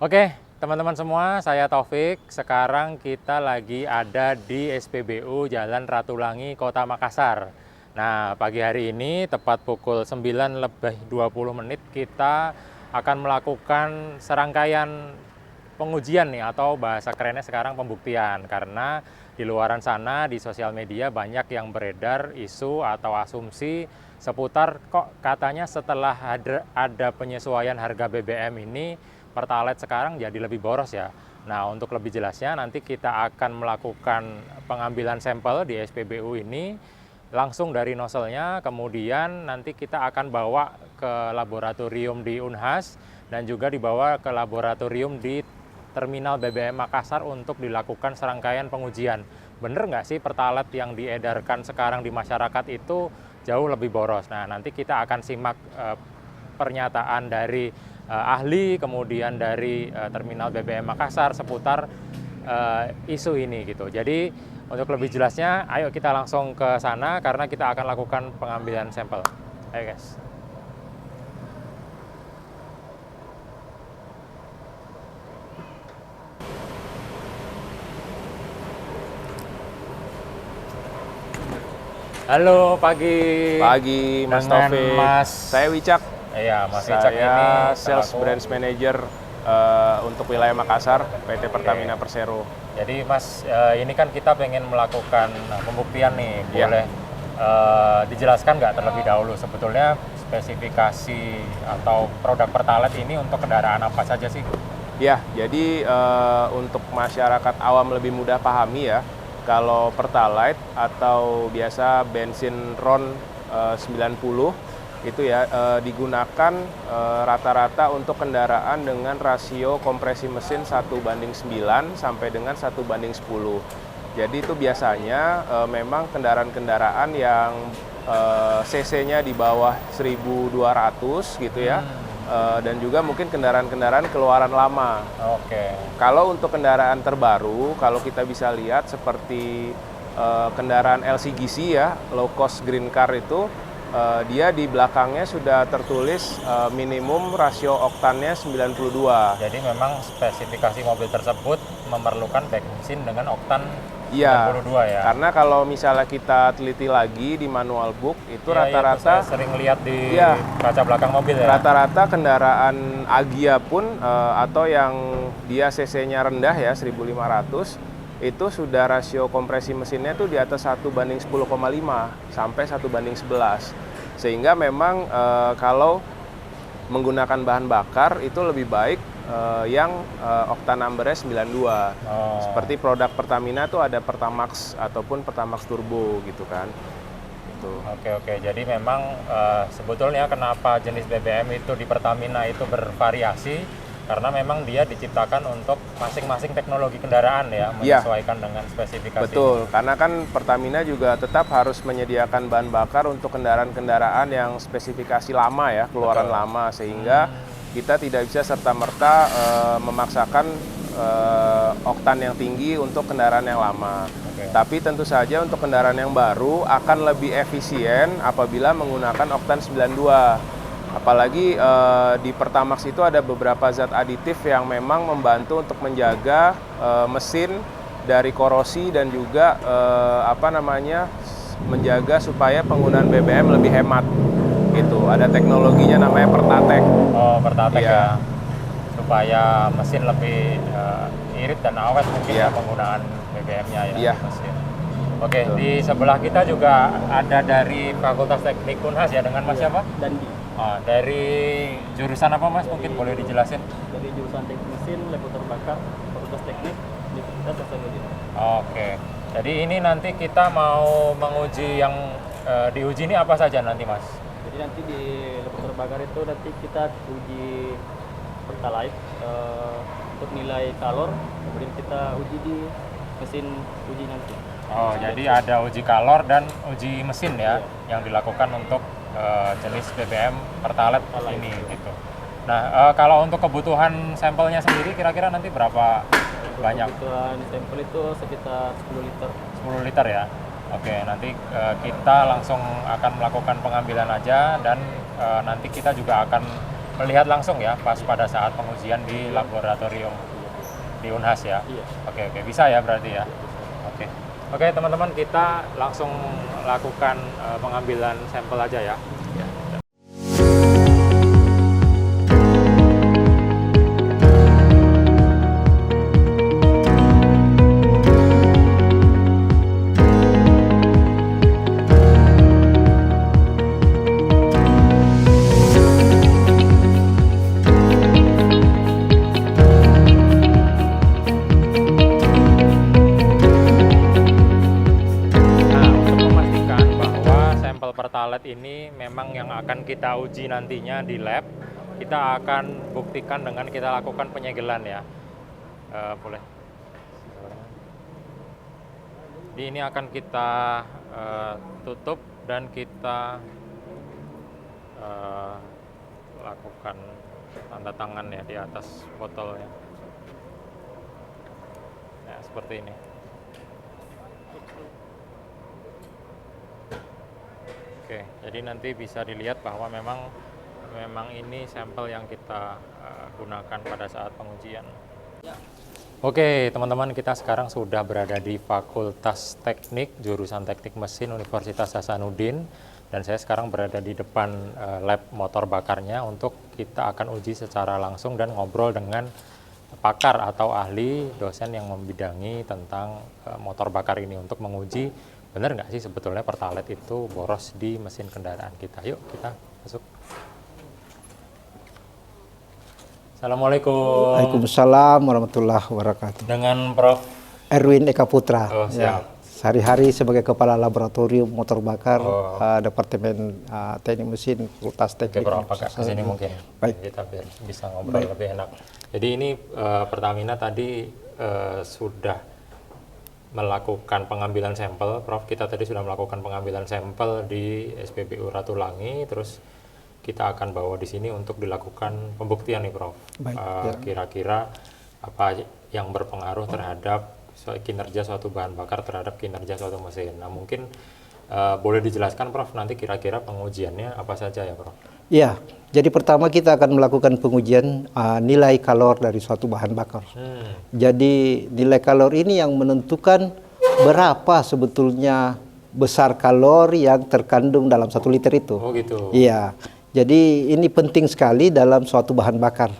Oke, teman-teman semua, saya Taufik. Sekarang kita lagi ada di SPBU Jalan Ratulangi, Kota Makassar. Nah, pagi hari ini tepat pukul 9:20 kita akan melakukan serangkaian pengujian nih, atau bahasa kerennya sekarang pembuktian. Karena di luaran sana di sosial media banyak yang beredar isu atau asumsi seputar kok katanya setelah ada penyesuaian harga BBM ini Pertalite sekarang jadi lebih boros ya. Nah, untuk lebih jelasnya nanti kita akan melakukan pengambilan sampel di SPBU ini langsung dari nozzle-nya, kemudian nanti kita akan bawa ke laboratorium di Unhas dan juga dibawa ke laboratorium di Terminal BBM Makassar untuk dilakukan serangkaian pengujian. Bener nggak sih Pertalite yang diedarkan sekarang di masyarakat itu jauh lebih boros? Nah, nanti kita akan simak pernyataan dari ahli, kemudian dari Terminal BBM Makassar seputar isu ini gitu. Jadi untuk lebih jelasnya, ayo kita langsung ke sana karena kita akan lakukan pengambilan sampel. Ayo guys. Halo, pagi. Pagi, Mas Dengan Taufik. Mas. Saya Wicak. Iya, Mas Wicak ini Saya Sales selaku Branch Manager untuk wilayah Makassar, PT Pertamina Persero. Jadi Mas, ini kan kita pengen melakukan pembuktian nih, Iya. boleh dijelaskan nggak terlebih dahulu sebetulnya spesifikasi atau produk Pertalite ini untuk kendaraan apa saja sih? Ya, jadi untuk masyarakat awam lebih mudah pahami ya, kalau Pertalite atau biasa bensin RON 90 itu ya digunakan rata-rata untuk kendaraan dengan rasio kompresi mesin 1:9 sampai dengan 1:10. Jadi itu biasanya memang kendaraan-kendaraan yang cc-nya di bawah 1.200 gitu ya. Dan juga mungkin kendaraan-kendaraan keluaran lama. Oke. Kalau untuk kendaraan terbaru, kalau kita bisa lihat seperti kendaraan LCGC ya, low cost green car itu, dia di belakangnya sudah tertulis minimum rasio oktannya 92. Jadi memang spesifikasi mobil tersebut memerlukan bensin dengan oktan Iya, 92 ya. karena kalau misalnya kita teliti lagi di manual book, itu Iya, rata-rata saya sering lihat di Iya. kaca belakang mobil ya. rata-rata kendaraan Agya pun atau yang dia cc-nya rendah ya 1.500 itu sudah rasio kompresi mesinnya tuh di atas 1:10,5 sampai 1:11. Sehingga memang kalau menggunakan bahan bakar itu lebih baik yang oktan number-nya 92. Seperti produk Pertamina tuh ada Pertamax ataupun Pertamax Turbo gitu kan. Oke. Jadi memang sebetulnya kenapa jenis BBM itu di Pertamina itu bervariasi karena memang dia diciptakan untuk masing-masing teknologi kendaraan ya, menyesuaikan dengan spesifikasi. Betul, karena kan Pertamina juga tetap harus menyediakan bahan bakar untuk kendaraan-kendaraan yang spesifikasi lama ya, keluaran lama, sehingga kita tidak bisa serta-merta memaksakan oktan yang tinggi untuk kendaraan yang lama. Tapi tentu saja untuk kendaraan yang baru akan lebih efisien apabila menggunakan oktan 92. Apalagi di Pertamax itu ada beberapa zat aditif yang memang membantu untuk menjaga mesin dari korosi dan juga menjaga supaya penggunaan BBM lebih hemat. Gitu. Ada teknologinya namanya Pertatek. Oh, Pertatek Iya. ya. Supaya mesin lebih irit dan awet mungkin ya Iya. penggunaan BBM-nya ya Iya. di mesin. Oke, Betul. di sebelah kita juga ada dari Fakultas Teknik Unhas ya, dengan Mas siapa? Dandi. Dari jurusan apa Mas? Mungkin boleh dijelasin? Dari jurusan teknik mesin, lab terbakar, fakultas teknik, Universitas Hasanuddin. Oke, jadi ini nanti kita mau menguji yang diuji ini apa saja nanti Mas? Jadi nanti di lab terbakar itu nanti kita uji Pertalite untuk nilai kalor, kemudian kita uji di mesin uji nanti. Oh, jadi ada uji kalor dan uji mesin ya, yang dilakukan untuk jenis BBM Pertalite ini gitu. Nah, kalau untuk kebutuhan sampelnya sendiri kira-kira nanti berapa banyak? Kebutuhan sampel itu sekitar 10 liter. 10 liter ya. Oke, nanti kita langsung akan melakukan pengambilan aja dan nanti kita juga akan melihat langsung ya pas pada saat pengujian di laboratorium di Unhas ya. Iya. Oke, bisa ya berarti ya. Oke. Oke, teman-teman, kita langsung lakukan pengambilan sampel aja ya. Pertalite ini memang yang akan kita uji nantinya di lab. Kita akan buktikan dengan kita lakukan penyegelan ya. Boleh. Jadi ini akan kita tutup dan kita lakukan tanda tangan ya di atas botolnya. Ya, seperti ini. Oke, jadi nanti bisa dilihat bahwa memang ini sampel yang kita gunakan pada saat pengujian. Oke, teman-teman, kita sekarang sudah berada di Fakultas Teknik, jurusan Teknik Mesin Universitas Hasanuddin, dan saya sekarang berada di depan lab motor bakarnya untuk kita akan uji secara langsung dan ngobrol dengan pakar atau ahli dosen yang membidangi tentang motor bakar ini untuk menguji benar nggak sih sebetulnya Pertalite itu boros di mesin kendaraan kita. Yuk kita masuk. Assalamualaikum. Waalaikumsalam warahmatullahi wabarakatuh. Dengan Prof. Erwin Eka Putra. Oh, siap. Sehari-hari sebagai Kepala Laboratorium Motor Bakar Departemen Teknik Mesin Fakultas Teknik. Oke, Prof, agak kesini mungkin. Baik. Kita biar bisa ngobrol lebih enak. Jadi ini Pertamina tadi sudah melakukan pengambilan sampel, Prof. Kita tadi sudah melakukan pengambilan sampel di SPBU Ratulangi, terus kita akan bawa di sini untuk dilakukan pembuktian nih, Prof. Kira-kira apa yang berpengaruh terhadap kinerja suatu bahan bakar terhadap kinerja suatu mesin. Nah, mungkin boleh dijelaskan, Prof, nanti kira-kira pengujiannya apa saja ya, Prof? Ya, jadi pertama kita akan melakukan pengujian nilai kalor dari suatu bahan bakar. Jadi nilai kalor ini yang menentukan berapa sebetulnya besar kalor yang terkandung dalam 1 liter itu. Oh gitu. Iya, jadi ini penting sekali dalam suatu bahan bakar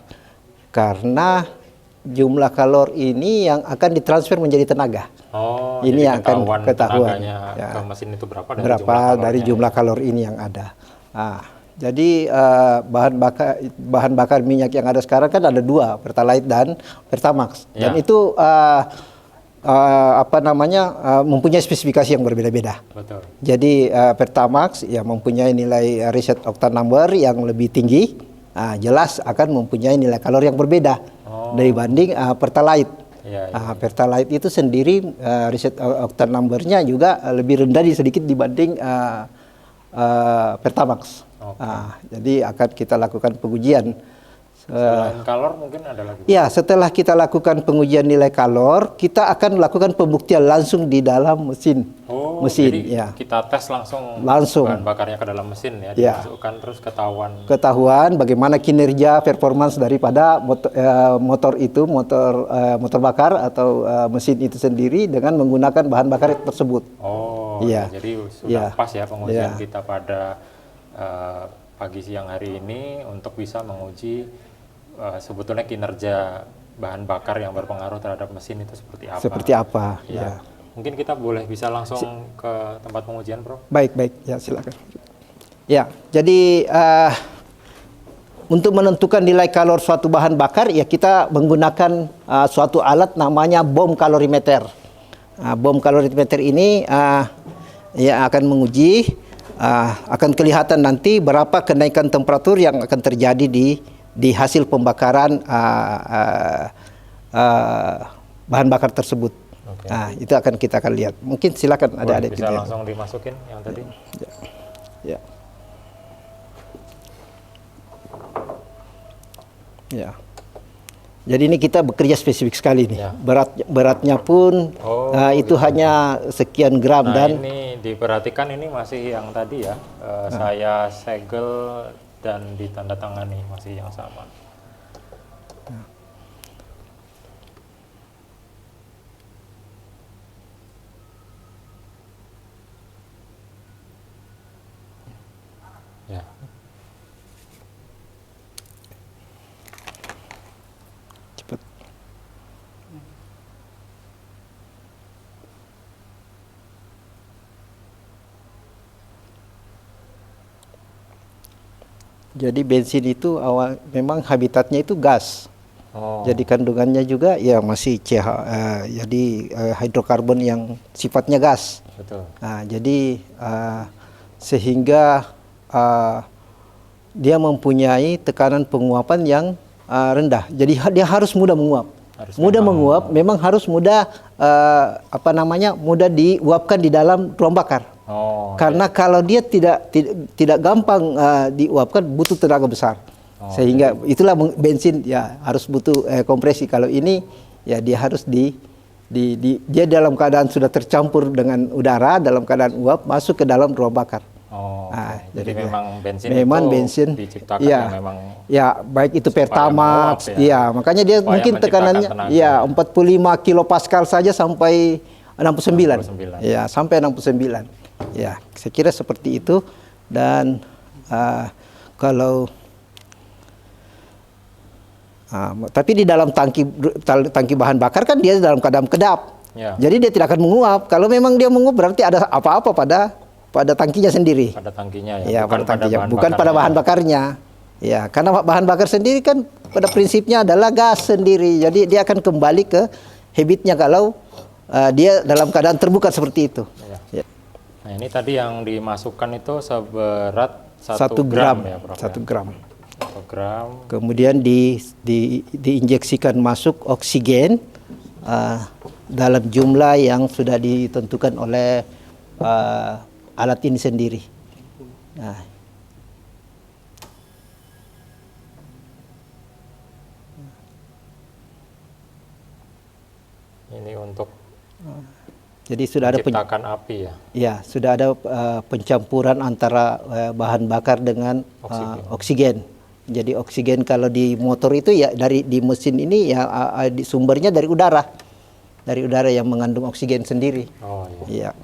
karena jumlah kalor ini yang akan ditransfer menjadi tenaga. Oh, ini yang akan ketahuan ya, ke mesin itu berapa dari jumlah kalor ini yang ada. Nah, jadi bahan bakar minyak yang ada sekarang kan ada 2, Pertalite dan Pertamax. Dan itu mempunyai spesifikasi yang berbeda-beda. Betul. Jadi Pertamax ya mempunyai nilai reset octane number yang lebih tinggi. Jelas akan mempunyai nilai kalor yang berbeda dibanding Pertalite. Pertalite itu sendiri reset octane number-nya juga lebih rendah sedikit dibanding Pertamax. Jadi akan kita lakukan pengujian. Selain kalor mungkin ada lagi? Ya, setelah kita lakukan pengujian nilai kalor, kita akan melakukan pembuktian langsung di dalam mesin. Jadi ya. kita tes langsung bahan bakarnya ke dalam mesin ya, dimasukkan terus ketahuan bagaimana kinerja performance daripada motor bakar atau mesin itu sendiri dengan menggunakan bahan bakar tersebut. Jadi sudah pas ya pengujian kita pada pagi siang hari ini untuk bisa menguji sebetulnya kinerja bahan bakar yang berpengaruh terhadap mesin itu seperti apa. Ya. Mungkin kita boleh bisa langsung ke tempat pengujian, Prof. Baik, ya silakan. Ya, jadi untuk menentukan nilai kalor suatu bahan bakar ya kita menggunakan suatu alat namanya bom kalorimeter. Bom kalorimeter ini akan menguji, akan kelihatan nanti berapa kenaikan temperatur yang akan terjadi di hasil pembakaran bahan bakar tersebut. Itu kita akan lihat. Mungkin silakan ada bisa langsung dimasukin yang tadi. Ya. Jadi ini kita bekerja spesifik sekali nih. Beratnya pun itu hanya sekian gram dan ini diperhatikan ini masih yang tadi ya. Saya segel dan ditandatangani masih yang sama. Ya. Cepat. Jadi bensin itu awal memang habitatnya itu gas. Oh. Jadi kandungannya juga ya masih hidrokarbon yang sifatnya gas. Betul. Nah, jadi sehingga dia mempunyai tekanan penguapan yang rendah. Jadi dia harus mudah menguap. Mudah menguap, memang harus mudah mudah diuapkan di dalam ruang bakar. Oh. Karena kalau dia tidak gampang diuapkan, butuh tenaga besar. Sehingga itulah bensin ya harus butuh kompresi. Kalau ini ya dia harus dia dalam keadaan sudah tercampur dengan udara, dalam keadaan uap masuk ke dalam ruang bakar. Oh, jadi memang bensin diciptakan ya, yang memang ya baik itu Pertamax, menguap, ya makanya dia supaya mungkin tekanannya ya 45 kilopascal saja sampai 69. Ya, sampai 69. Ya, saya kira seperti itu. Dan kalau tapi di dalam tangki bahan bakar kan dia dalam keadaan kedap. Ya. Jadi dia tidak akan menguap. Kalau memang dia menguap berarti ada apa-apa pada tangkinya sendiri. Pada tangkinya ya, bukan pada bahan bakarnya. Ya, karena bahan bakar sendiri kan pada prinsipnya adalah gas sendiri. Jadi dia akan kembali ke habitnya kalau dia dalam keadaan terbuka seperti itu. Ya. Nah, ini tadi yang dimasukkan itu seberat 1 gram ya, Prof. 1 gram. 1 gram. Kemudian diinjeksikan masuk oksigen dalam jumlah yang sudah ditentukan oleh alat ini sendiri. Nah, ini untuk jadi sudah ada menciptakan api ya. Ya, sudah ada pencampuran antara bahan bakar dengan oksigen. Jadi oksigen kalau di motor itu ya di mesin ini ya sumbernya dari udara. Dari udara yang mengandung oksigen sendiri. Oh iya.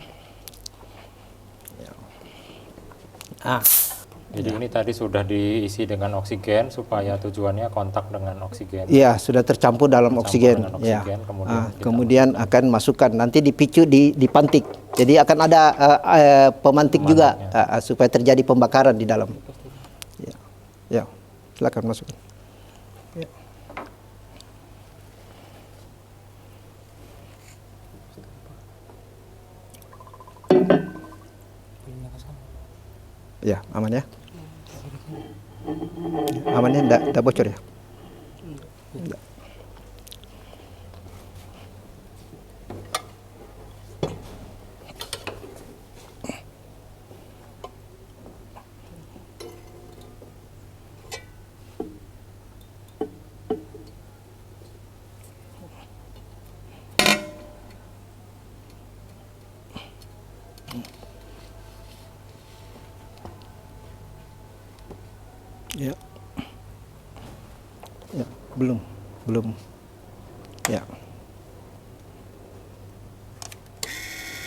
Iya. Jadi ini tadi sudah diisi dengan oksigen supaya tujuannya kontak dengan oksigen. Iya, sudah tercampur dalam oksigen. Ya. Kemudian akan masukkan nanti dipicu dipantik. Jadi akan ada pemantik juga supaya terjadi pembakaran di dalam. Ya. Ya. Silakan masukkan. Ya. Ya, aman ya. Aman ya, enggak bocor ya. Enggak. Ya. Ya, belum. Ya.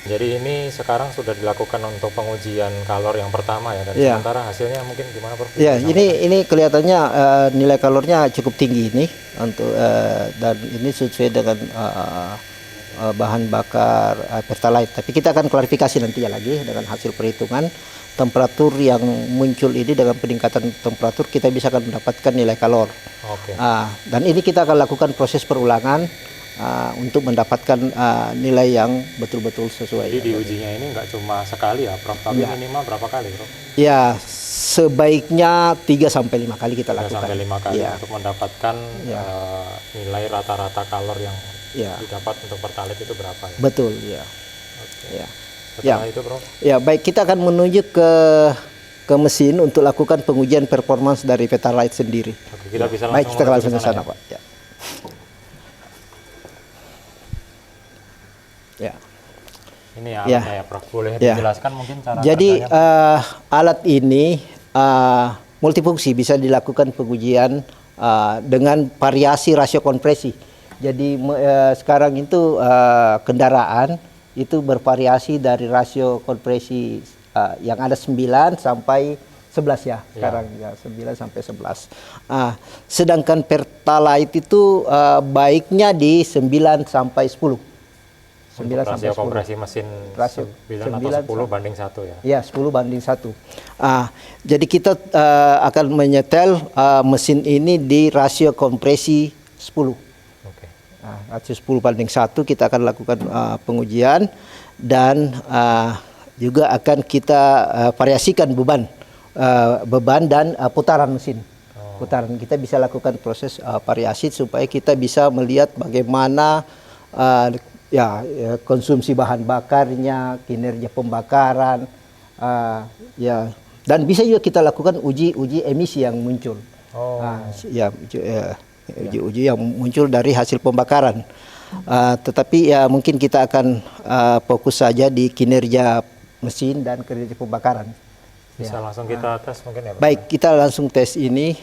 Jadi ini sekarang sudah dilakukan untuk pengujian kalor yang pertama ya, dan sementara hasilnya mungkin gimana, Prof? Ya, ini kelihatannya nilai kalornya cukup tinggi ini untuk dan ini sesuai dengan bahan bakar Pertalite. Tapi kita akan klarifikasi nanti ya lagi dengan hasil perhitungan temperatur yang muncul ini. Dengan peningkatan temperatur kita bisa akan mendapatkan nilai kalor. Oke. Dan ini kita akan lakukan proses perulangan untuk mendapatkan nilai yang betul-betul sesuai. Jadi diujinya ini nggak cuma sekali ya, Prof, tapi minimal berapa kali, Prof? Ya, sebaiknya 3-5 kali kita lakukan. 3-5 kali untuk mendapatkan nilai rata-rata kalor yang didapat untuk Pertalite itu berapa ya? Betul, ya. Oke. Ya. Setelah itu, Prof? Ya, baik, kita akan menuju ke mesin untuk lakukan pengujian performance dari Pertalite sendiri. Oke, kita bisa baik, kita langsung ke sana, Pak. Ya. Ya. Ini alatnya ya, Prof. Boleh dijelaskan mungkin cara Jadi kerjanya? alat ini multifungsi, bisa dilakukan pengujian dengan variasi rasio kompresi. Jadi sekarang itu kendaraan itu bervariasi dari rasio kompresi yang ada 9 sampai 11 ya, sekarang ya 9 sampai 11. Sedangkan Pertalite itu baiknya di 9 sampai 10. 9 sampai 10. Kompresi mesin Rasio 9 atau 10 banding 1 ya. Ya, 10 banding 1. Jadi kita akan menyetel mesin ini di rasio kompresi 10. Oke. Rasio 10 banding 1 kita akan lakukan pengujian dan juga akan kita variasikan beban dan putaran mesin. Putaran kita bisa lakukan proses variasi supaya kita bisa melihat bagaimana konsumsi bahan bakarnya, kinerja pembakaran, dan bisa juga kita lakukan uji emisi yang muncul. Uji yang muncul dari hasil pembakaran. Tetapi ya mungkin kita akan fokus saja di kinerja mesin dan kinerja pembakaran. Bisa langsung kita tes mungkin ya Pak? Baik, kita langsung tes ini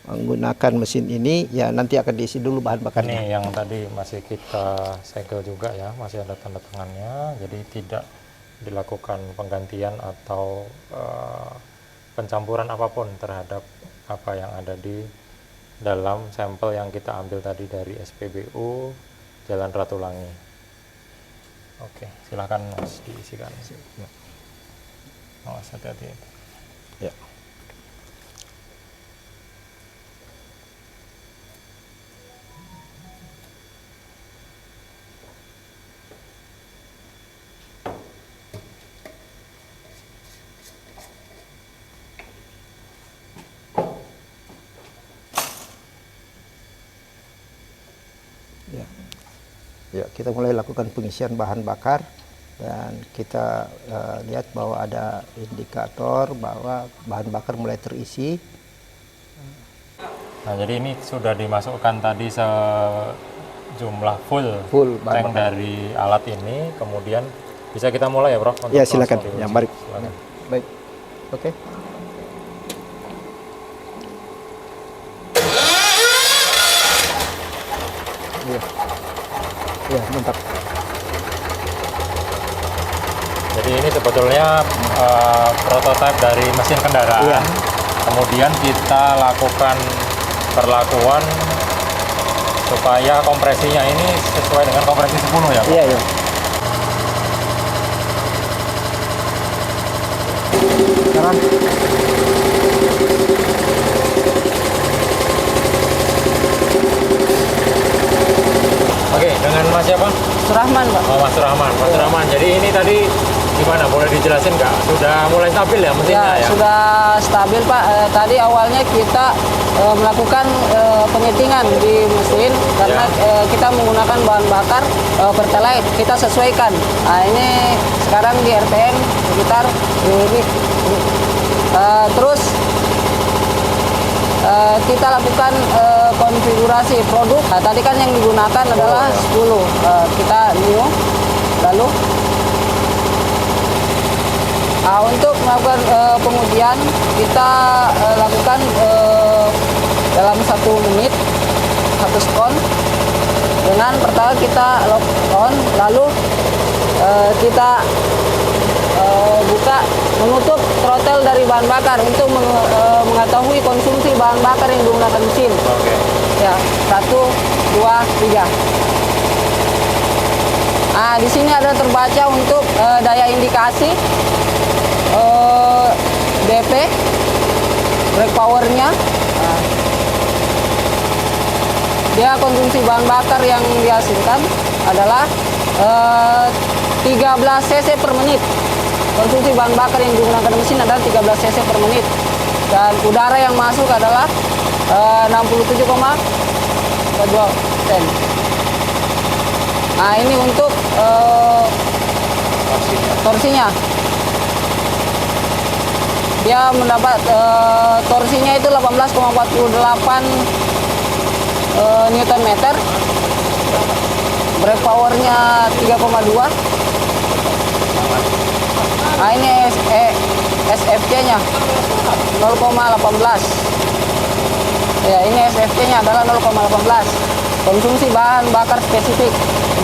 menggunakan mesin ini, ya nanti akan diisi dulu bahan bakarnya. Ini yang tadi masih kita segel juga ya, masih ada tanda tangannya, jadi tidak dilakukan penggantian atau pencampuran apapun terhadap apa yang ada di dalam sampel yang kita ambil tadi dari SPBU Jalan Ratulangi. Oke, silakan Mas diisikan. Ya. Awas hati-hati. Ya. Ya, kita mulai lakukan pengisian bahan bakar dan kita lihat bahwa ada indikator bahwa bahan bakar mulai terisi. Nah, jadi ini sudah dimasukkan tadi sejumlah full bahan tank dari alat ini, kemudian bisa kita mulai ya, Prof? Ya, silakan. Ya, mari. Silakan. Baik. Oke. Ya, mantap. Jadi ini sebetulnya prototipe dari mesin kendaraan. Iya. Kemudian kita lakukan perlakuan supaya kompresinya ini sesuai dengan kompresi 10 ya, Pak? Iya, iya. Sekarang Oke, dengan Mas siapa? Surahman, Pak. Oh, Mas Rahman. Mas Rahman, jadi ini tadi gimana? Boleh dijelasin nggak? Sudah mulai stabil ya mesinnya ya? Sudah stabil, Pak. Tadi awalnya kita melakukan penyetingan di mesin karena kita menggunakan bahan bakar Pertalite. Kita sesuaikan. Nah, ini sekarang di RPM sekitar ini. Terus kita lakukan konfigurasi produk. Nah, tadi kan yang digunakan adalah 10. Kita new. Lalu untuk melakukan pengujian kita lakukan dalam 1 menit 1 skon. Dengan pertama kita lock on, lalu kita buka menutup throttle dari bahan bakar untuk mengetahui konsumsi bahan bakar yang digunakan mesin. Oke. Ya, 1, 2, 3. Nah, di sini ada terbaca untuk daya indikasi, BP, brake powernya. Nah, dia konsumsi bahan bakar yang dihasilkan adalah 13 cc per menit. Konsumsi bahan bakar yang digunakan mesin adalah 13 cc per menit. Dan udara yang masuk adalah 67,2%. Nah, ini untuk torsinya. Dia mendapat torsinya itu 18,48 Newton meter. Brake powernya 3,2. Nah, ini SFC-nya 0,18. Ya, ini SFC-nya adalah 0,18. Konsumsi bahan bakar spesifik.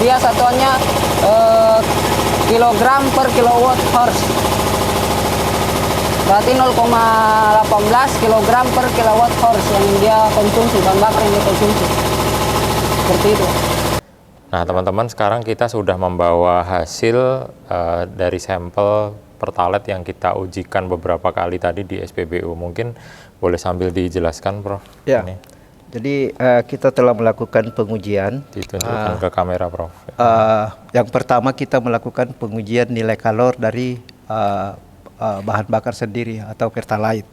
Dia satuannya kilogram per kilowatt horse. Berarti 0,18 kilogram per kilowatt horse yang dia konsumsi, bahan bakar yang dia konsumsi. Seperti itu. Nah, teman-teman, sekarang kita sudah membawa hasil dari sampel Pertalite yang kita ujikan beberapa kali tadi di SPBU. Mungkin boleh sambil dijelaskan, Prof. Ya. Ini Jadi kita telah melakukan pengujian. ditunjukkan ke kamera, Prof. Yang pertama kita melakukan pengujian nilai kalor dari bahan bakar sendiri atau Pertalite.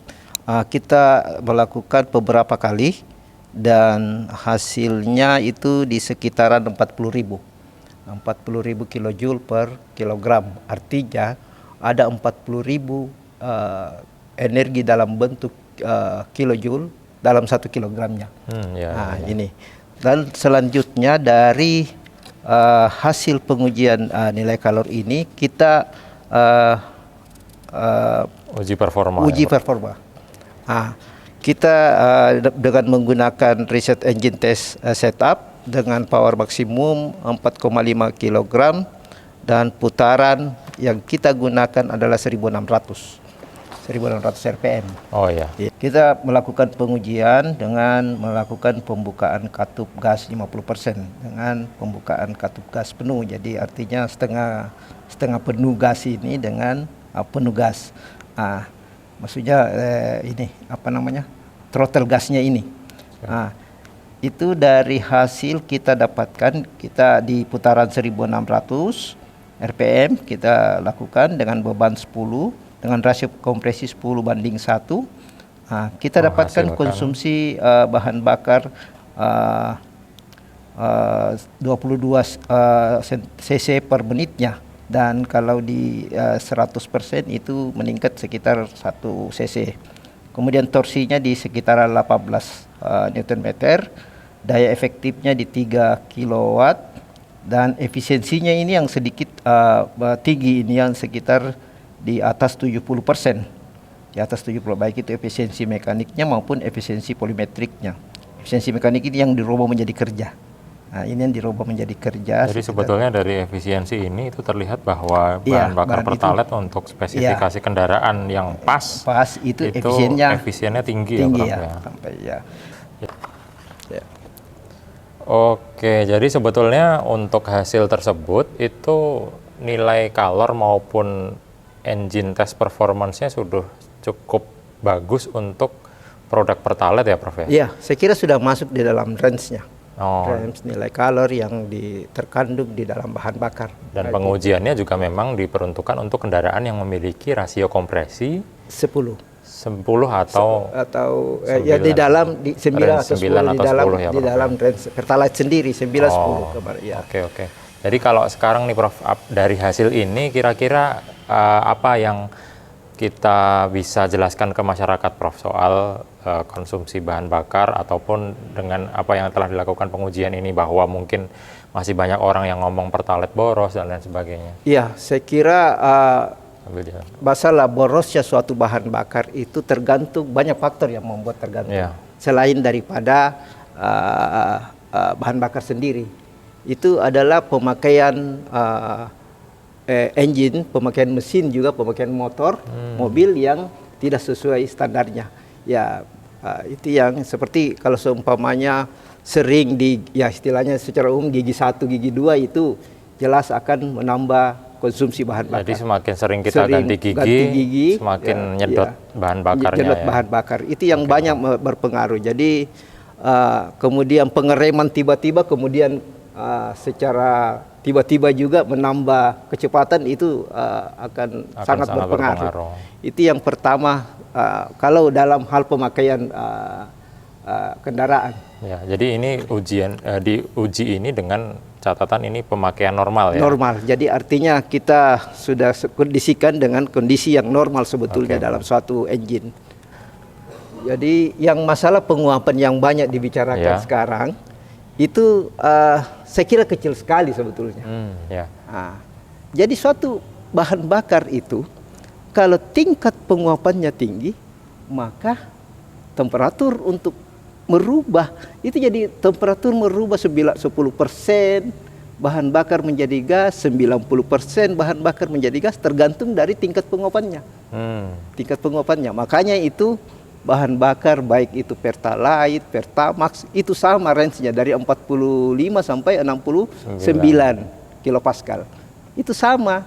Kita melakukan beberapa kali dan hasilnya itu di sekitaran 40.000 kilojoule per kilogram. Artinya ada 40.000 energi dalam bentuk kilojoule dalam 1 kilogramnya. Ini. Dan selanjutnya dari hasil pengujian nilai kalor ini kita Uji performa. uji performa. Kita dengan menggunakan reset engine test setup dengan power maksimum 4,5 kg dan putaran yang kita gunakan adalah 1600 RPM. Oh ya. Kita melakukan pengujian dengan melakukan pembukaan katup gas 50% dengan pembukaan katup gas penuh. Jadi artinya setengah penuh gas ini dengan penuh gas. Maksudnya ini apa namanya, throttle gasnya ini. Itu dari hasil kita dapatkan, kita di putaran 1600 RPM kita lakukan dengan beban 10 dengan rasio kompresi 10:1. Kita dapatkan konsumsi bahan bakar 22 cc per menitnya. Dan kalau di 100% itu meningkat sekitar 1 cc. Kemudian torsinya di sekitar 18 Nm, daya efektifnya di 3 kW, dan efisiensinya ini yang sedikit tinggi, ini yang sekitar di atas 70%. Di atas 70%, baik itu efisiensi mekaniknya maupun efisiensi polimetriknya. Efisiensi mekanik ini yang dirubah menjadi kerja. Ini yang dirubah menjadi kerja. Jadi sebetulnya dari efisiensi ini itu terlihat bahwa bahan bakar Pertalite untuk spesifikasi kendaraan yang pas itu efisiennya tinggi ya, sampai Oke, jadi sebetulnya untuk hasil tersebut itu nilai kalor maupun engine test performance-nya sudah cukup bagus untuk produk Pertalite ya, Prof ya? Iya, saya kira sudah masuk di dalam range-nya. Range nilai kalor yang terkandung di dalam bahan bakar. Dan pengujiannya juga memang diperuntukkan untuk kendaraan yang memiliki rasio kompresi 10 atau ya di dalam 9 atau 10 di dalam range Pertalite sendiri 9-10 kemarin ya. Oke. Jadi kalau sekarang nih Prof, dari hasil ini kira-kira apa yang kita bisa jelaskan ke masyarakat, Prof, soal konsumsi bahan bakar ataupun dengan apa yang telah dilakukan pengujian ini, bahwa mungkin masih banyak orang yang ngomong Pertalite boros dan lain sebagainya? Iya, saya kira masalah borosnya suatu bahan bakar itu tergantung, banyak faktor yang membuat tergantung. Selain daripada bahan bakar sendiri, itu adalah pemakaian engine, pemakaian mesin, juga pemakaian motor, mobil yang tidak sesuai standarnya. Ya, itu yang seperti kalau seumpamanya sering istilahnya secara umum gigi 1, gigi 2 itu jelas akan menambah konsumsi bahan bakar. Jadi semakin sering kita ganti gigi semakin nyedot bahan bakarnya. Nyedot bahan bakar. Itu yang banyak berpengaruh. Jadi kemudian pengereman tiba-tiba, kemudian secara tiba-tiba juga menambah kecepatan, itu akan sangat berpengaruh. Itu yang pertama kalau dalam hal pemakaian kendaraan. Ya, jadi ini diuji ini dengan catatan ini pemakaian normal ya? Normal, jadi artinya kita sudah kondisikan dengan kondisi yang normal sebetulnya dalam suatu engine. Jadi yang masalah penguapan yang banyak dibicarakan sekarang, itu saya kira kecil sekali sebetulnya. Jadi suatu bahan bakar itu kalau tingkat penguapannya tinggi, maka temperatur untuk merubah itu jadi temperatur merubah 10%, bahan bakar menjadi gas, 90% bahan bakar menjadi gas, tergantung dari tingkat penguapannya. Tingkat penguapannya. Makanya itu bahan bakar baik itu Pertalite, Pertamax itu sama range-nya dari 45 sampai 69 kilopascal. Itu sama.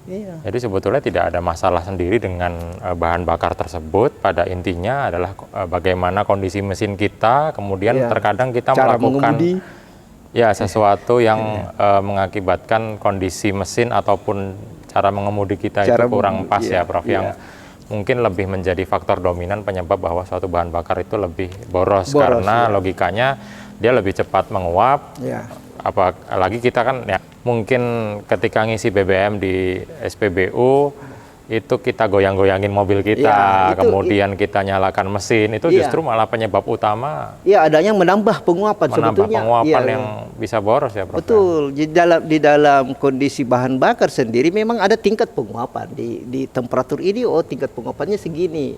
Iya. Jadi sebetulnya tidak ada masalah sendiri dengan bahan bakar tersebut. Pada intinya adalah bagaimana kondisi mesin kita, kemudian Iya. terkadang kita Cara melakukan mengemudi. ya sesuatu yang mengakibatkan kondisi mesin ataupun cara mengemudi kita Cara itu kurang mengemudi, pas iya, ya, Prof. iya. Yang mungkin lebih menjadi faktor dominan penyebab bahwa suatu bahan bakar itu lebih boros karena iya. logikanya dia lebih cepat menguap. Ya. Apalagi kita kan ya mungkin ketika ngisi BBM di SPBU itu kita goyang-goyangin mobil kita, Ya, kemudian kita nyalakan mesin, itu Iya. justru malah penyebab utama Ya, adanya menambah penguapan menambah sebetulnya. penguapan Iya, yang bisa boros ya, Prof. betul. Di dalam kondisi bahan bakar sendiri memang ada tingkat penguapan di temperatur ini. Oh, tingkat penguapannya segini.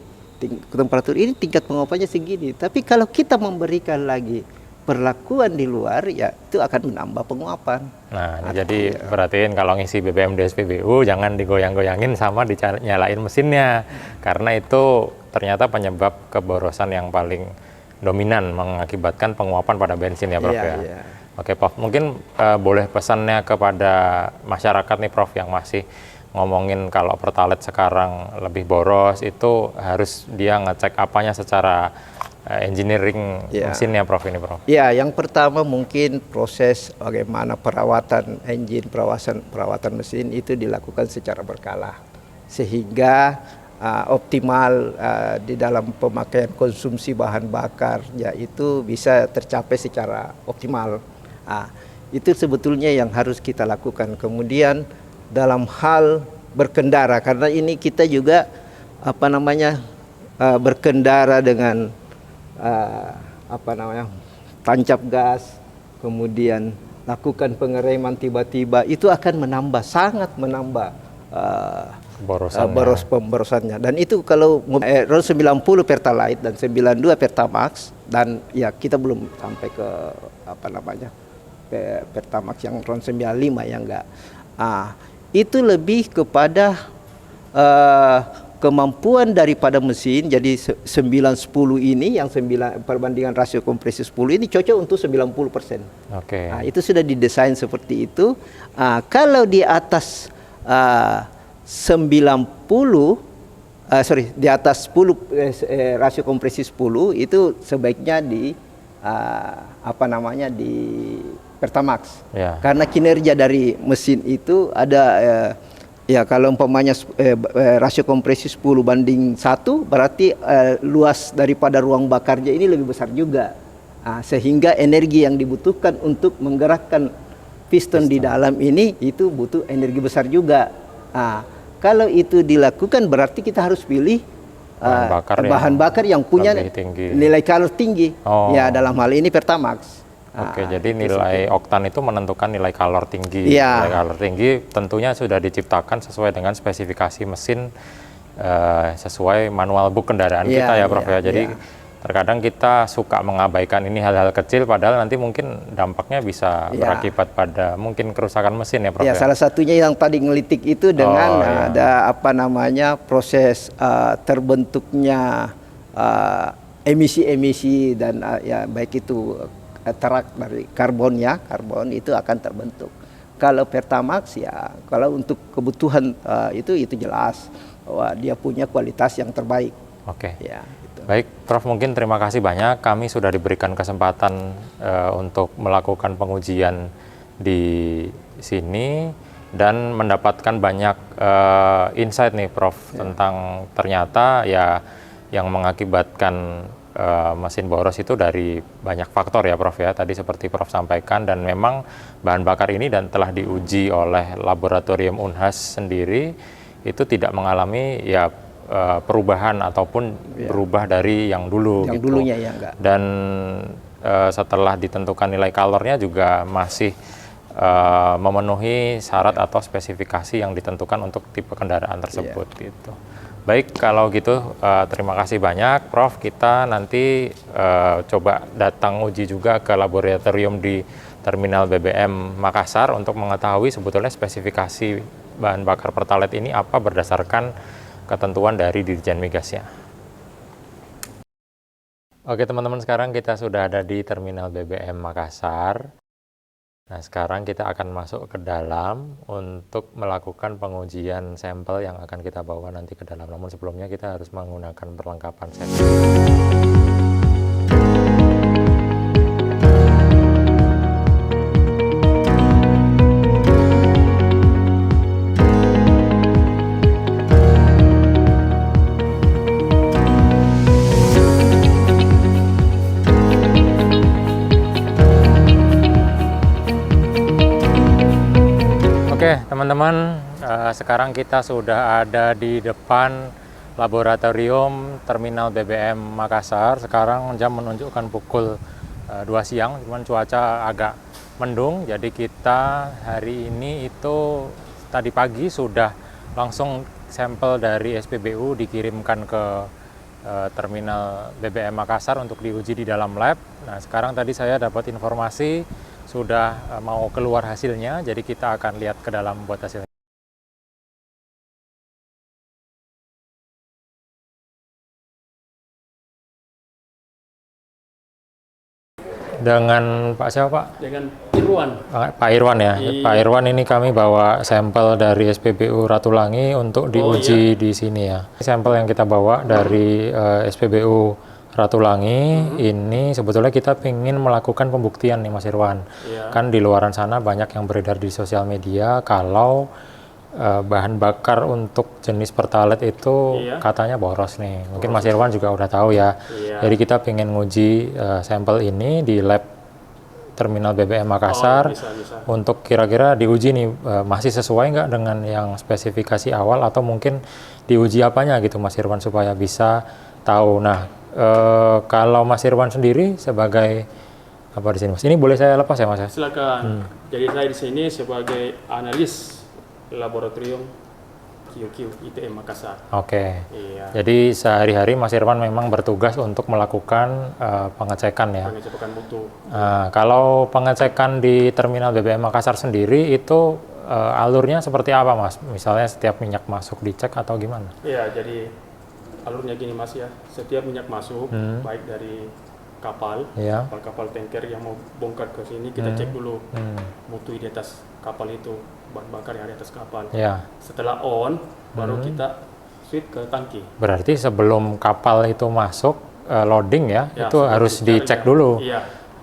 Temperatur ini tingkat penguapannya segini. Tapi kalau kita memberikan lagi perlakuan di luar, ya itu akan menambah penguapan. Nah, jadi perhatiin kalau ngisi BBM di SPBU jangan digoyang-goyangin sama nyalain mesinnya, karena itu ternyata penyebab keborosan yang paling dominan mengakibatkan penguapan pada bensin ya, Prof. Iya, ya. iya. Oke, Prof. Mungkin boleh pesannya kepada masyarakat nih, Prof, yang masih ngomongin kalau Pertalite sekarang lebih boros, itu harus dia ngecek apanya secara engineering Ya. mesinnya, Prof, ini, Prof. Ya, yang pertama mungkin proses bagaimana perawatan engine, perawatan mesin itu dilakukan secara berkala sehingga optimal di dalam pemakaian konsumsi bahan bakar ya itu bisa tercapai secara optimal. Itu sebetulnya yang harus kita lakukan. Kemudian dalam hal berkendara, karena ini kita juga berkendara dengan tancap gas, kemudian lakukan pengereman tiba-tiba, itu akan sangat menambah pemborosannya. Dan itu kalau RON 90 Pertalite dan 92 Pertamax, dan ya kita belum sampai ke Pertamax yang RON 95 yang enggak. Itu lebih kepada kemampuan daripada mesin. Jadi 9-10 ini yang perbandingan rasio kompresi 10 ini cocok untuk 90%. Oke. Itu sudah didesain seperti itu. Kalau di atas 10 rasio kompresi 10 itu sebaiknya di di Pertamax. Ya. Karena kinerja dari mesin itu ada ya kalau umpamanya rasio kompresi 10 banding 1 berarti luas daripada ruang bakarnya ini lebih besar juga. Sehingga energi yang dibutuhkan untuk menggerakkan piston di dalam ini itu butuh energi besar juga. Kalau itu dilakukan berarti kita harus pilih bahan bakar yang punya nilai kalori tinggi. Ya, dalam hal ini Pertamax. Oke, jadi nilai oktan itu menentukan nilai kalor tinggi. Ya. Nilai kalor tinggi tentunya sudah diciptakan sesuai dengan spesifikasi mesin, sesuai manual book kendaraan kita ya, Prof. Jadi terkadang kita suka mengabaikan ini hal-hal kecil, padahal nanti mungkin dampaknya bisa berakibat pada mungkin kerusakan mesin ya, Prof. Ya, salah satunya yang tadi ngelitik itu dengan ada proses terbentuknya emisi-emisi dan baik itu terak dari karbon itu akan terbentuk. Kalau Pertamax ya kalau untuk kebutuhan itu jelas bahwa dia punya kualitas yang terbaik. Oke. Ya, gitu. Baik, Prof, mungkin terima kasih banyak. Kami sudah diberikan kesempatan untuk melakukan pengujian di sini dan mendapatkan banyak insight nih, Prof, tentang ternyata ya yang mengakibatkan mesin boros itu dari banyak faktor ya, Prof, ya. Tadi seperti Prof sampaikan, dan memang bahan bakar ini dan telah diuji oleh laboratorium Unhas sendiri itu tidak mengalami ya perubahan ataupun berubah dari yang dulu. Yang gitu. dulunya ya enggak. Dan setelah ditentukan nilai kalornya juga masih memenuhi syarat atau spesifikasi yang ditentukan untuk tipe kendaraan tersebut gitu. Baik, kalau gitu terima kasih banyak Prof. Kita nanti coba datang uji juga ke laboratorium di Terminal BBM Makassar untuk mengetahui sebetulnya spesifikasi bahan bakar Pertalite ini apa berdasarkan ketentuan dari Dirjen Migasnya. Oke teman-teman, sekarang kita sudah ada di Terminal BBM Makassar. Nah, sekarang kita akan masuk ke dalam untuk melakukan pengujian sampel yang akan kita bawa nanti ke dalam. Namun sebelumnya kita harus menggunakan perlengkapan safety. Oke teman-teman, sekarang kita sudah ada di depan laboratorium Terminal BBM Makassar. Sekarang jam menunjukkan pukul 2 siang, cuman cuaca agak mendung. Jadi kita hari ini itu tadi pagi sudah langsung sampel dari SPBU dikirimkan ke Terminal BBM Makassar untuk diuji di dalam lab. Nah, sekarang tadi saya dapat informasi sudah mau keluar hasilnya, jadi kita akan lihat ke dalam buat hasilnya. Dengan Pak siapa Pak? Dengan Irwan. Pak Irwan ya. Pak Irwan, ini kami bawa sampel dari SPBU Ratulangi untuk diuji di sini ya. Sampel yang kita bawa dari SPBU Ratulangi ini sebetulnya kita ingin melakukan pembuktian nih Mas Irwan. Kan di luaran sana banyak yang beredar di sosial media kalau bahan bakar untuk jenis Pertalite itu katanya boros nih. Mungkin Mas Irwan juga udah tahu ya. Jadi kita pengen nguji sampel ini di lab Terminal BBM Makassar untuk kira-kira diuji nih masih sesuai nggak dengan yang spesifikasi awal atau mungkin diuji apanya gitu Mas Irwan supaya bisa tahu. Nah, kalau Mas Irwan sendiri sebagai apa di sini Mas? Ini boleh saya lepas ya Mas? Silakan. Jadi saya di sini sebagai analis laboratorium QQ ITM Makassar. Oke. Iya. Jadi sehari-hari Mas Irwan memang bertugas untuk melakukan pengecekan ya. Pengecekan mutu. Kalau pengecekan di Terminal BBM Makassar sendiri itu alurnya seperti apa Mas? Misalnya setiap minyak masuk dicek atau gimana? Iya, jadi alurnya gini Mas ya, setiap minyak masuk baik dari kapal, kapal tanker yang mau bongkar ke sini kita cek dulu mutu di atas kapal itu, bahan bakar yang di atas kapal. Setelah on, baru kita switch ke tangki. Berarti sebelum kapal itu masuk loading ya itu harus dicek dulu.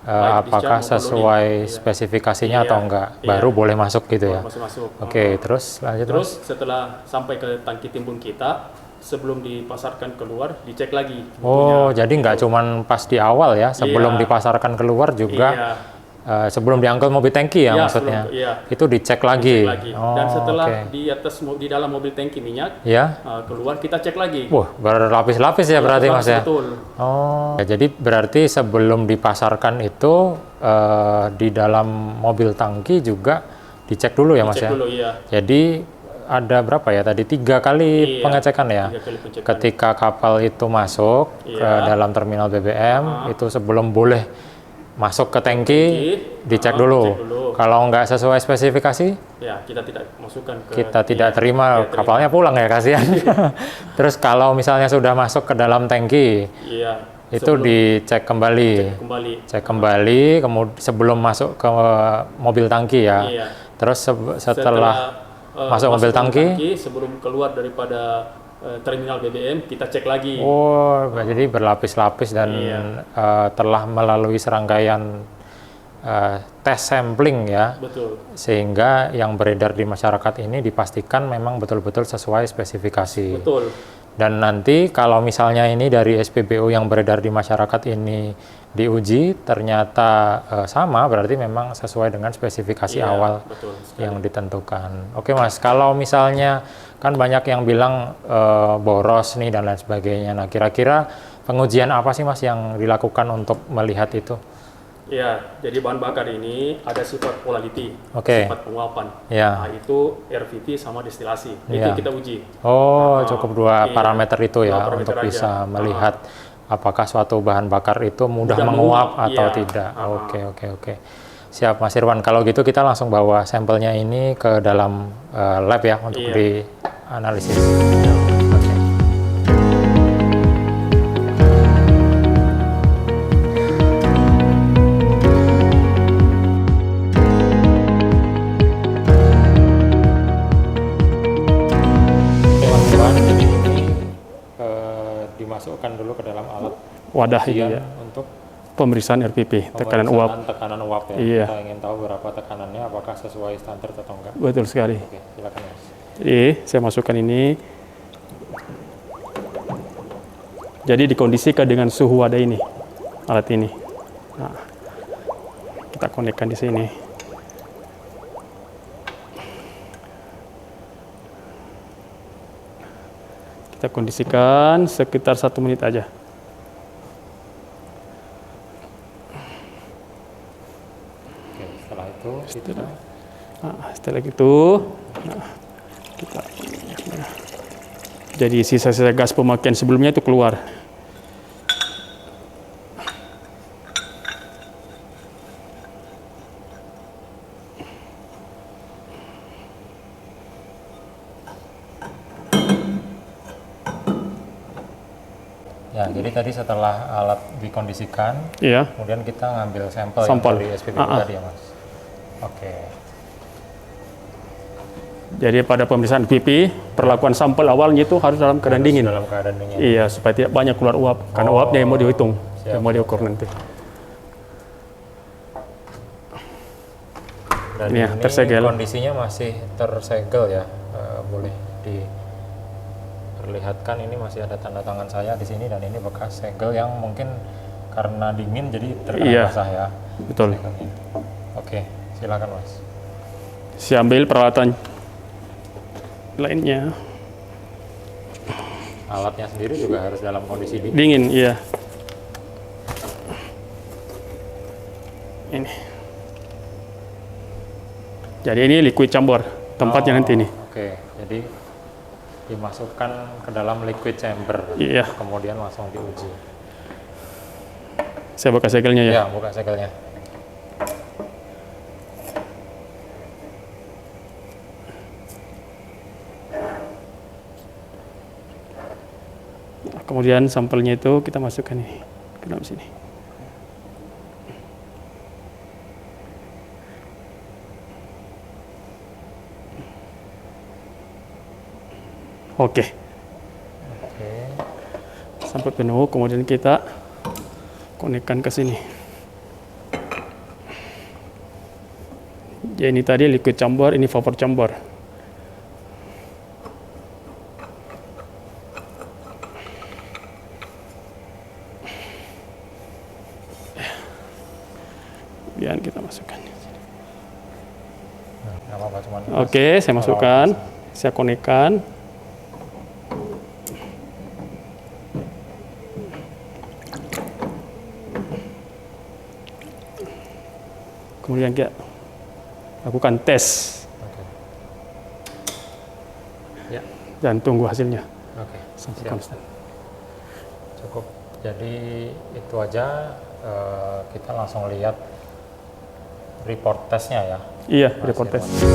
Apakah sesuai spesifikasinya atau enggak, baru boleh masuk gitu ya. Masuk. Oke, terus lanjut. Terus setelah sampai ke tangki timbun kita, sebelum dipasarkan keluar dicek lagi. Jadi nggak cuman pas di awal ya, sebelum dipasarkan keluar juga, sebelum diangkut mobil tangki ya maksudnya, itu dicek lagi. Dan setelah di dalam mobil tangki minyak keluar kita cek lagi. Wah, berlapis-lapis ya berarti Mas ya. Betul. Jadi berarti sebelum dipasarkan itu di dalam mobil tangki juga dicek dulu ya Mas ya. Dulu, Jadi ada berapa ya tadi 3 kali pengecekan ya. 3 kali pengecekan. Ketika kapal itu masuk ke dalam terminal BBM itu sebelum boleh masuk ke tangki dicek dulu. Kalau nggak sesuai spesifikasi, kita tidak masukkan ke. Kita tidak terima, kapalnya pulang ya kasihan. Terus kalau misalnya sudah masuk ke dalam tangki, itu dicek kembali. Cek kembali, kemudian sebelum masuk ke mobil tangki ya. Terus setelah masuk mobil tangki, sebelum keluar daripada terminal BBM kita cek lagi. Jadi berlapis-lapis dan telah melalui serangkaian tes sampling ya. Betul. Sehingga yang beredar di masyarakat ini dipastikan memang betul-betul sesuai spesifikasi. Betul. Dan nanti kalau misalnya ini dari SPBU yang beredar di masyarakat ini diuji ternyata sama, berarti memang sesuai dengan spesifikasi awal yang ditentukan. Oke Mas, kalau misalnya kan banyak yang bilang boros nih dan lain sebagainya. Nah, kira-kira pengujian apa sih Mas yang dilakukan untuk melihat itu? Ya, jadi bahan bakar ini ada sifat polarity, Oke. sifat penguapan. Ya. Nah, itu RVP sama destilasi. Itu Ya. kita uji. Oh, Nah, cukup dua iya, parameter itu ya dua parameter untuk aja. bisa melihat apakah suatu bahan bakar itu mudah menguap atau iya. tidak. Oke. Siap Mas Irwan. Kalau gitu kita langsung bawa sampelnya ini ke dalam lab ya untuk Iya. dianalisis. Oke. Teman-teman, jadi ini dimasukkan dulu ke dalam alat Wadah ujian ini ya. untuk Pemeriksaan RVP, tekanan uap. tekanan uap ya. Iya. Kita ingin tahu berapa tekanannya, apakah sesuai standar atau enggak. Betul sekali. Oke, silakan Mas. Jadi saya masukkan ini. Jadi dikondisikan dengan suhu wadah ini, alat ini. Nah, kita konekkan di sini. Kita kondisikan sekitar 1 menit aja. Oke, setelah itu kita Nah, setelah itu, nah, kita, nah, jadi sisa-sisa gas pemakaian sebelumnya itu keluar. ya, jadi tadi setelah alat dikondisikan, Iya, kemudian kita ngambil sampel, Sampel. yang dari SPBU tadi ya Mas. Oke. jadi pada pemeriksaan RVP, perlakuan sampel awalnya itu harus dalam keadaan dingin. Dalam keadaan dingin. Iya, supaya tidak banyak keluar uap, karena uapnya yang mau dihitung, yang mau diukur nanti. Dan Ini ya, tersegel. kondisinya masih tersegel ya. Boleh diperlihatkan ini masih ada tanda tangan saya di sini dan ini bekas segel yang mungkin karena dingin jadi terkena Iya. basah ya. Betul. segelnya. Oke, silakan Mas. Saya ambil peralatan lainnya. Alatnya sendiri juga harus dalam kondisi dingin. Dingin, iya. Ini. Jadi ini liquid chamber, tempatnya nanti ini. Oke, jadi dimasukkan ke dalam liquid chamber. Iya. Kemudian langsung diuji. Saya buka segelnya ya. Ya, buka segelnya. Kemudian sampelnya itu kita masukkan ini ke dalam sini. Oke, Oke. sampai penuh. Kemudian kita konekkan ke sini. Ya, ini tadi liquid chamber, ini vapor chamber. Kemudian kita masukkan. Nah, nggak apa-apa, cuman Oke, saya masukkan. Saya konekkan. Kemudian kita lakukan tes Oke. Ya, dan tunggu hasilnya oke. sampai Siap. konstan. Cukup. Jadi itu aja, kita langsung lihat report tesnya ya. Iya, Mas report tes. Irwan.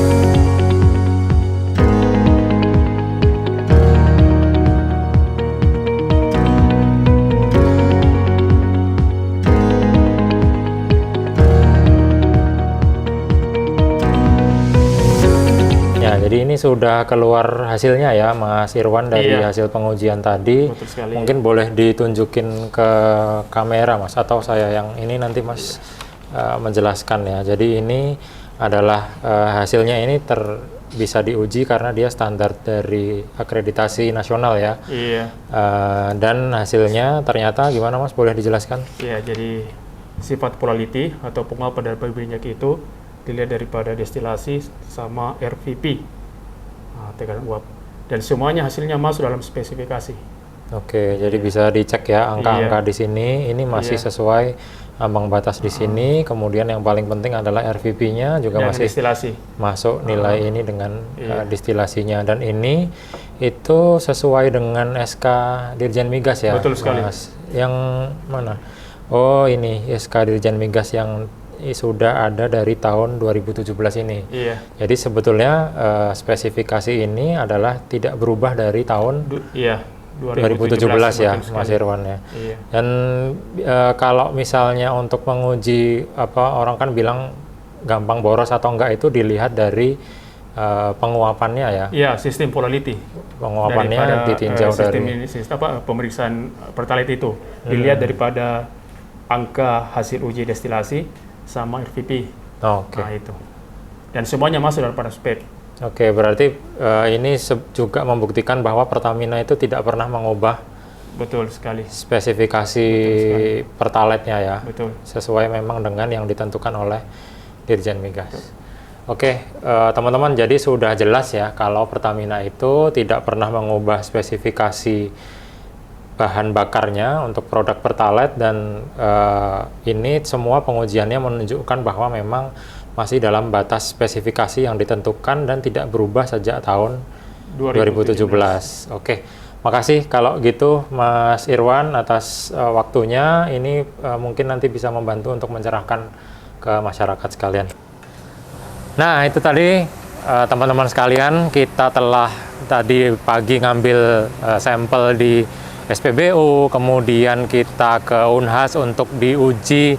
Ya, jadi ini sudah keluar hasilnya ya Mas Irwan dari Iya. hasil pengujian tadi. Betul sekali. Mungkin boleh ditunjukin ke kamera Mas, atau saya yang ini nanti Mas menjelaskan ya. Jadi ini adalah hasilnya ini bisa diuji karena dia standar dari akreditasi nasional ya. Iya. Dan hasilnya ternyata gimana Mas, boleh dijelaskan? Iya, jadi sifat polarity atau penguapan dari minyak itu dilihat daripada destilasi sama RVP, tekanan uap, dan semuanya hasilnya masuk dalam spesifikasi. Oke, jadi bisa dicek ya angka-angka Iya. di sini. Ini masih Iya. sesuai ambang batas di sini. Kemudian yang paling penting adalah RVP-nya juga Dan masih destilasi. masuk nilai ini dengan distilasinya, dan ini itu sesuai dengan SK Dirjen Migas ya. Betul sekali. Mas. Yang mana? Oh, ini SK Dirjen Migas yang sudah ada dari tahun 2017 ini. Iya. Jadi sebetulnya spesifikasi ini adalah tidak berubah dari tahun 2017 ya, Mas Irwan ya. Iya. Dan kalau misalnya untuk menguji orang kan bilang gampang boros atau enggak itu dilihat dari penguapannya ya. Iya, sistem polarity. Penguapannya ditinjau sistem dari ini, pemeriksaan Pertalite itu dilihat daripada angka hasil uji destilasi sama RVP. Oke. Nah, itu. Dan semuanya masuk daripada spek. Oke, berarti ini juga membuktikan bahwa Pertamina itu tidak pernah mengubah Betul sekali. spesifikasi Pertalite-nya ya. Betul. Sesuai memang dengan yang ditentukan oleh Dirjen Migas. Oke, teman-teman, jadi sudah jelas ya kalau Pertamina itu tidak pernah mengubah spesifikasi bahan bakarnya untuk produk Pertalite, dan ini semua pengujiannya menunjukkan bahwa memang masih dalam batas spesifikasi yang ditentukan dan tidak berubah sejak tahun 2017. Oke, makasih kalau gitu Mas Irwan atas waktunya. Ini mungkin nanti bisa membantu untuk mencerahkan ke masyarakat sekalian. Nah, itu tadi teman-teman sekalian, kita telah tadi pagi ngambil sampel di SPBU, kemudian kita ke Unhas untuk diuji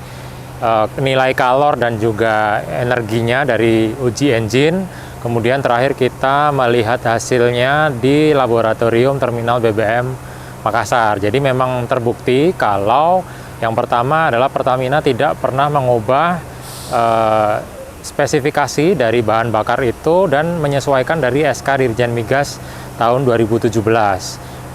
nilai kalor dan juga energinya dari uji engine. Kemudian terakhir kita melihat hasilnya di laboratorium terminal BBM Makassar. Jadi memang terbukti kalau yang pertama adalah Pertamina tidak pernah mengubah spesifikasi dari bahan bakar itu dan menyesuaikan dari SK Dirjen Migas tahun 2017.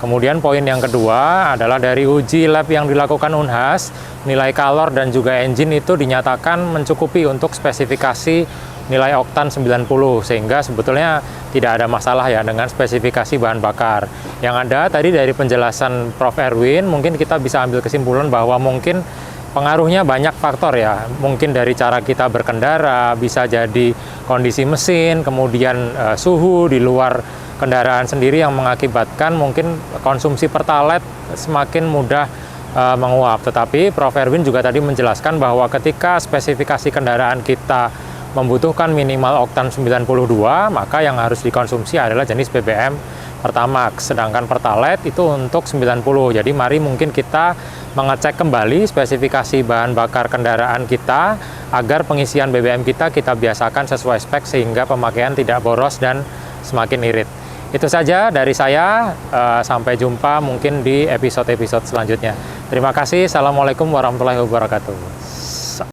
Kemudian poin yang kedua adalah dari uji lab yang dilakukan Unhas, nilai kalor dan juga engine itu dinyatakan mencukupi untuk spesifikasi nilai oktan 90, sehingga sebetulnya tidak ada masalah ya dengan spesifikasi bahan bakar. Yang ada tadi dari penjelasan Prof. Erwin, mungkin kita bisa ambil kesimpulan bahwa mungkin pengaruhnya banyak faktor ya, mungkin dari cara kita berkendara, bisa jadi kondisi mesin, kemudian suhu di luar kendaraan sendiri yang mengakibatkan mungkin konsumsi Pertalite semakin mudah menguap. Tetapi Prof. Erwin juga tadi menjelaskan bahwa ketika spesifikasi kendaraan kita membutuhkan minimal oktan 92, maka yang harus dikonsumsi adalah jenis BBM Pertamax, sedangkan Pertalite itu untuk 90. Jadi mari mungkin kita mengecek kembali spesifikasi bahan bakar kendaraan kita agar pengisian BBM kita biasakan sesuai spek sehingga pemakaian tidak boros dan semakin irit. Itu saja dari saya, sampai jumpa mungkin di episode-episode selanjutnya. Terima kasih, Assalamualaikum warahmatullahi wabarakatuh.